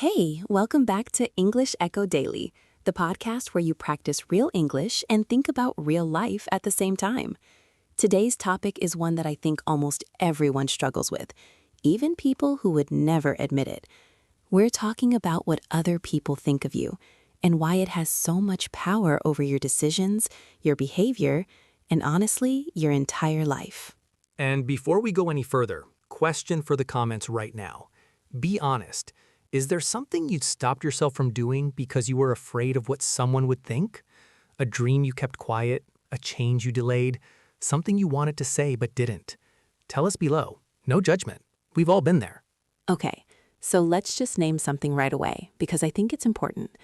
Hey, welcome back to English Echo Daily, the podcast where you practice real English and think about real life at the same time. Today's topic is one that I think almost everyone struggles with, even people who would never admit it. We're talking about what other people think of you and why it has so much power over your decisions, your behavior, and honestly, your entire life. And before we go any further, question for the comments right now. Be honest. Is there something you stopped yourself from doing because you were afraid of what someone would think? A dream you kept quiet? A change you delayed? Something you wanted to say but didn't? Tell us below. No judgment. We've all been there. Okay, so let's just name something right away because I think it's important.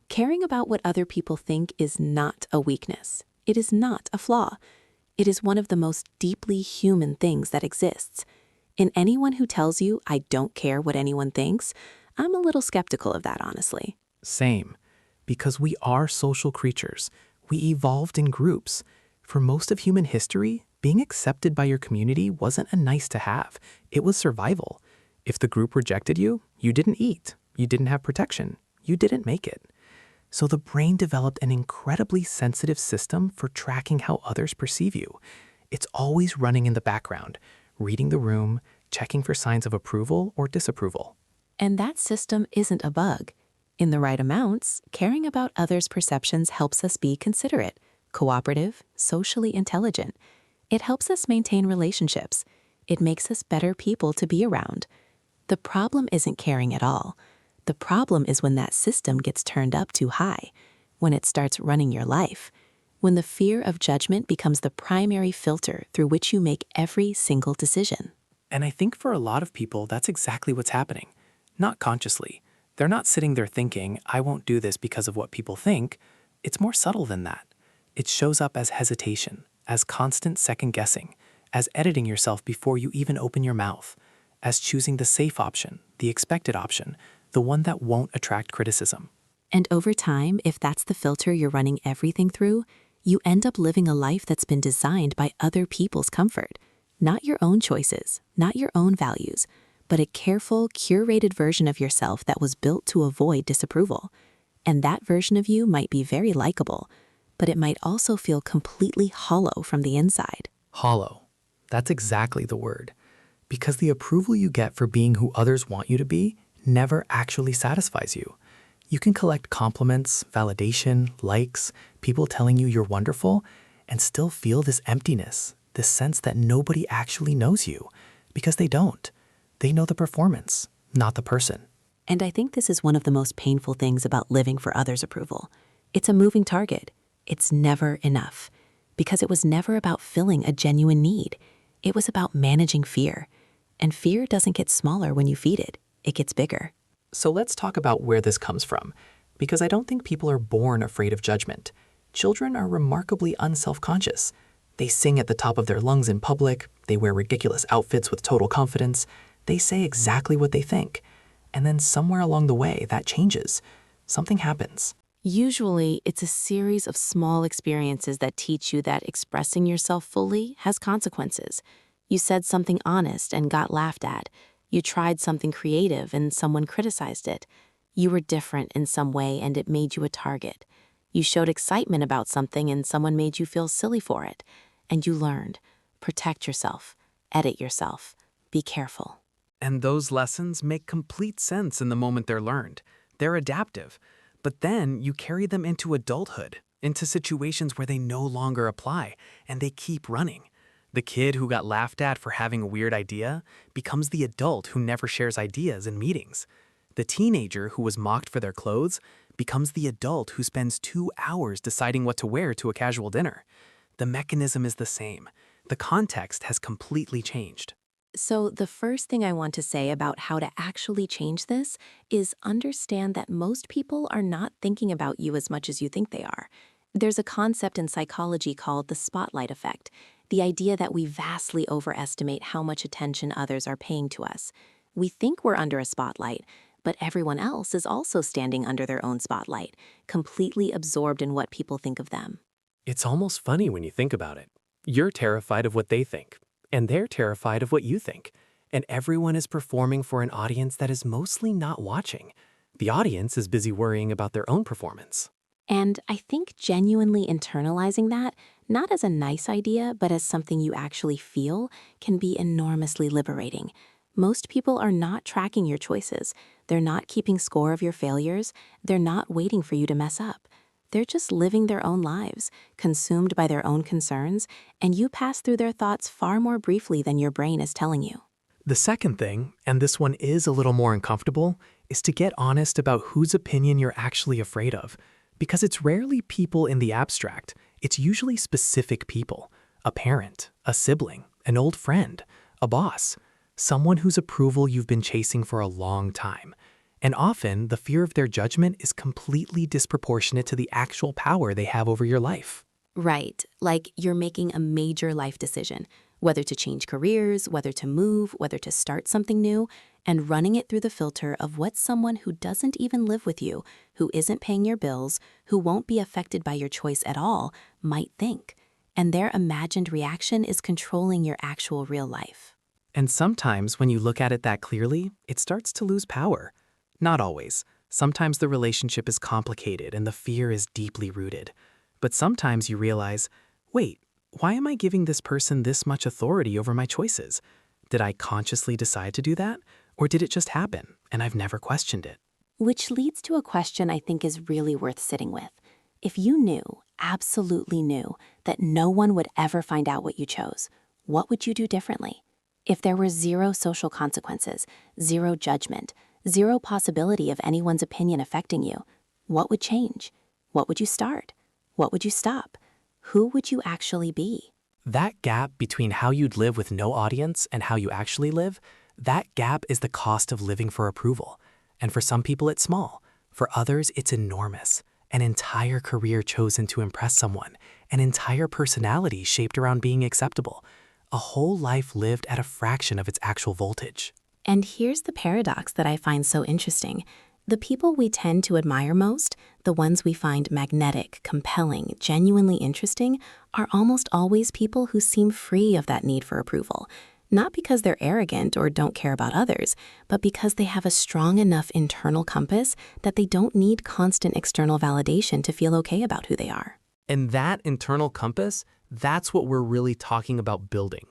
Caring about what other people think is not a weakness. It is not a flaw. It is one of the most deeply human things that exists. And anyone who tells you, I don't care what anyone thinks, I'm a little skeptical of that, honestly. Same. Because we are social creatures. We evolved in groups. For most of human history, being accepted by your community wasn't a nice to have. It was survival. If the group rejected you, you didn't eat. You didn't have protection. You didn't make it. So the brain developed an incredibly sensitive system for tracking how others perceive you. It's always running in the background, reading the room, checking for signs of approval or disapproval. And that system isn't a bug. In the right amounts, caring about others' perceptions helps us be considerate, cooperative, socially intelligent. It helps us maintain relationships. It makes us better people to be around. The problem isn't caring at all. The problem is when that system gets turned up too high, when it starts running your life, when the fear of judgment becomes the primary filter through which you make every single decision. And I think for a lot of people, that's exactly what's happening. Not consciously. They're not sitting there thinking, I won't do this because of what people think. It's more subtle than that. It shows up as hesitation, as constant second-guessing, as editing yourself before you even open your mouth, as choosing the safe option, the expected option, the one that won't attract criticism. And over time, if that's the filter you're running everything through, you end up living a life that's been designed by other people's comfort. Not your own choices, not your own values, but a careful, curated version of yourself that was built to avoid disapproval. And that version of you might be very likable, but it might also feel completely hollow from the inside. Hollow. That's exactly the word. Because the approval you get for being who others want you to be never actually satisfies you. You can collect compliments, validation, likes, people telling you you're wonderful, and still feel this emptiness, this sense that nobody actually knows you, because they don't. They know the performance, not the person. And I think this is one of the most painful things about living for others' approval. It's a moving target. It's never enough. Because it was never about filling a genuine need. It was about managing fear. And fear doesn't get smaller when you feed it. It gets bigger. So let's talk about where this comes from, because I don't think people are born afraid of judgment. Children are remarkably unself-conscious. They sing at the top of their lungs in public, they wear ridiculous outfits with total confidence, they say exactly what they think. And then somewhere along the way, that changes. Something happens. Usually, it's a series of small experiences that teach you that expressing yourself fully has consequences. You said something honest and got laughed at. You tried something creative and someone criticized it. You were different in some way and it made you a target. You showed excitement about something and someone made you feel silly for it. And you learned. Protect yourself. Edit yourself. Be careful. And those lessons make complete sense in the moment they're learned. They're adaptive. But then you carry them into adulthood, into situations where they no longer apply, and they keep running. The kid who got laughed at for having a weird idea becomes the adult who never shares ideas in meetings. The teenager who was mocked for their clothes becomes the adult who spends 2 hours deciding what to wear to a casual dinner. The mechanism is the same. The context has completely changed. So the first thing I want to say about how to actually change this is understand that most people are not thinking about you as much as you think they are. There's a concept in psychology called the spotlight effect, the idea that we vastly overestimate how much attention others are paying to us. We think we're under a spotlight, but everyone else is also standing under their own spotlight, completely absorbed in what people think of them. It's almost funny when you think about it. You're terrified of what they think, and they're terrified of what you think. And everyone is performing for an audience that is mostly not watching. The audience is busy worrying about their own performance. And I think genuinely internalizing that, not as a nice idea, but as something you actually feel, can be enormously liberating. Most people are not tracking your choices. They're not keeping score of your failures. They're not waiting for you to mess up. They're just living their own lives, consumed by their own concerns, and you pass through their thoughts far more briefly than your brain is telling you. The second thing, and this one is a little more uncomfortable, is to get honest about whose opinion you're actually afraid of. Because it's rarely people in the abstract, it's usually specific people. A parent, a sibling, an old friend, a boss, someone whose approval you've been chasing for a long time. And often, the fear of their judgment is completely disproportionate to the actual power they have over your life. Right, like you're making a major life decision, whether to change careers, whether to move, whether to start something new, and running it through the filter of what someone who doesn't even live with you, who isn't paying your bills, who won't be affected by your choice at all, might think. And their imagined reaction is controlling your actual real life. And sometimes when you look at it that clearly, it starts to lose power. Not always. Sometimes the relationship is complicated and the fear is deeply rooted. But sometimes you realize, wait, why am I giving this person this much authority over my choices? Did I consciously decide to do that? Or did it just happen and I've never questioned it? Which leads to a question I think is really worth sitting with. If you knew, absolutely knew, that no one would ever find out what you chose, what would you do differently? If there were zero social consequences, zero judgment, zero possibility of anyone's opinion affecting you, what would change? What would you start? What would you stop? Who would you actually be? That gap between how you'd live with no audience and how you actually live, that gap is the cost of living for approval. And for some people, it's small. For others, it's enormous. An entire career chosen to impress someone, an entire personality shaped around being acceptable, a whole life lived at a fraction of its actual voltage. And here's the paradox that I find so interesting. The people we tend to admire most, the ones we find magnetic, compelling, genuinely interesting, are almost always people who seem free of that need for approval. Not because they're arrogant or don't care about others, but because they have a strong enough internal compass that they don't need constant external validation to feel okay about who they are. And that internal compass, that's what we're really talking about building.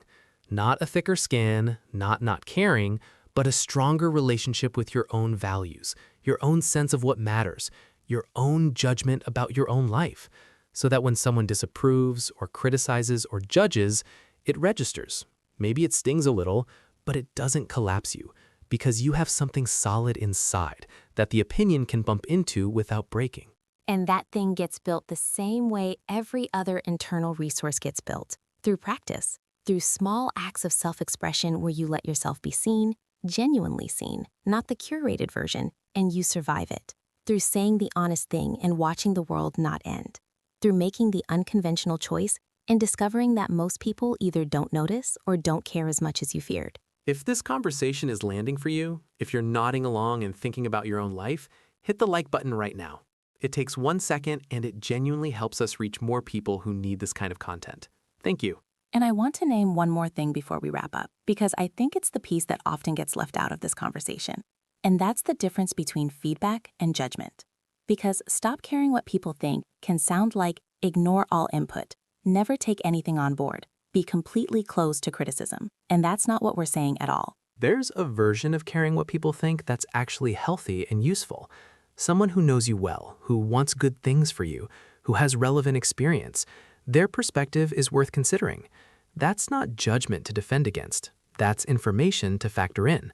Not a thicker skin, not caring, but a stronger relationship with your own values, your own sense of what matters, your own judgment about your own life, so that when someone disapproves or criticizes or judges, it registers. Maybe it stings a little, but it doesn't collapse you because you have something solid inside that the opinion can bump into without breaking. And that thing gets built the same way every other internal resource gets built, through practice, through small acts of self-expression where you let yourself be seen, genuinely seen, not the curated version, and you survive it. Through saying the honest thing and watching the world not end. Through making the unconventional choice and discovering that most people either don't notice or don't care as much as you feared. If this conversation is landing for you, if you're nodding along and thinking about your own life, hit the like button right now. It takes 1 second and it genuinely helps us reach more people who need this kind of content. Thank you. And I want to name one more thing before we wrap up, because I think it's the piece that often gets left out of this conversation. And that's the difference between feedback and judgment. Because stop caring what people think can sound like ignore all input, never take anything on board, be completely closed to criticism. And that's not what we're saying at all. There's a version of caring what people think that's actually healthy and useful. Someone who knows you well, who wants good things for you, who has relevant experience. Their perspective is worth considering. That's not judgment to defend against. That's information to factor in.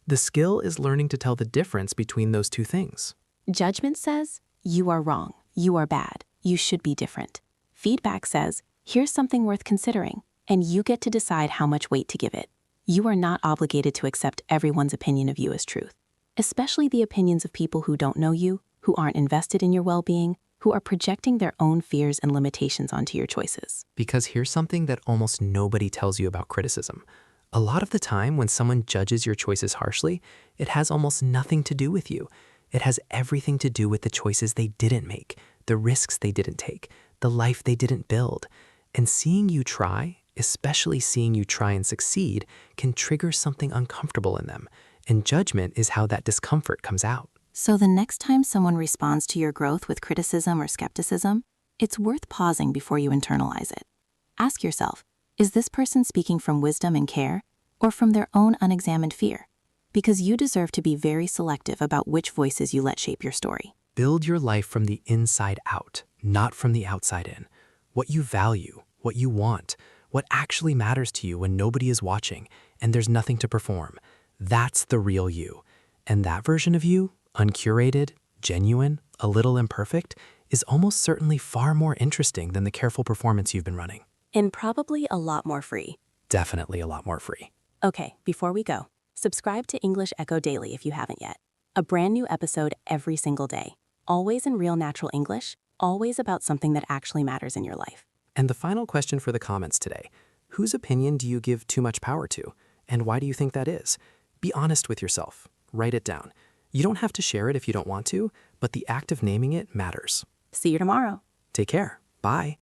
The skill is learning to tell the difference between those two things. Judgment says, you are wrong, you are bad, you should be different. Feedback says, here's something worth considering, and you get to decide how much weight to give it. You are not obligated to accept everyone's opinion of you as truth, especially the opinions of people who don't know you, who aren't invested in your well-being, who are projecting their own fears and limitations onto your choices. Because here's something that almost nobody tells you about criticism. A lot of the time when someone judges your choices harshly, it has almost nothing to do with you. It has everything to do with the choices they didn't make, the risks they didn't take, the life they didn't build. And seeing you try, especially seeing you try and succeed, can trigger something uncomfortable in them. And judgment is how that discomfort comes out. So the next time someone responds to your growth with criticism or skepticism, it's worth pausing before you internalize it. Ask yourself, is this person speaking from wisdom and care, or from their own unexamined fear? Because you deserve to be very selective about which voices you let shape your story. Build your life from the inside out, not from the outside in. What you value, what you want, what actually matters to you when nobody is watching and there's nothing to perform. That's the real you. And that version of you, uncurated, genuine, a little imperfect, is almost certainly far more interesting than the careful performance you've been running. And probably a lot more free. Definitely a lot more free. Okay, before we go, subscribe to English Echo Daily if you haven't yet. A brand new episode every single day. Always in real natural English, always about something that actually matters in your life. And the final question for the comments today. Whose opinion do you give too much power to? And why do you think that is? Be honest with yourself. Write it down. You don't have to share it if you don't want to, but the act of naming it matters. See you tomorrow. Take care. Bye.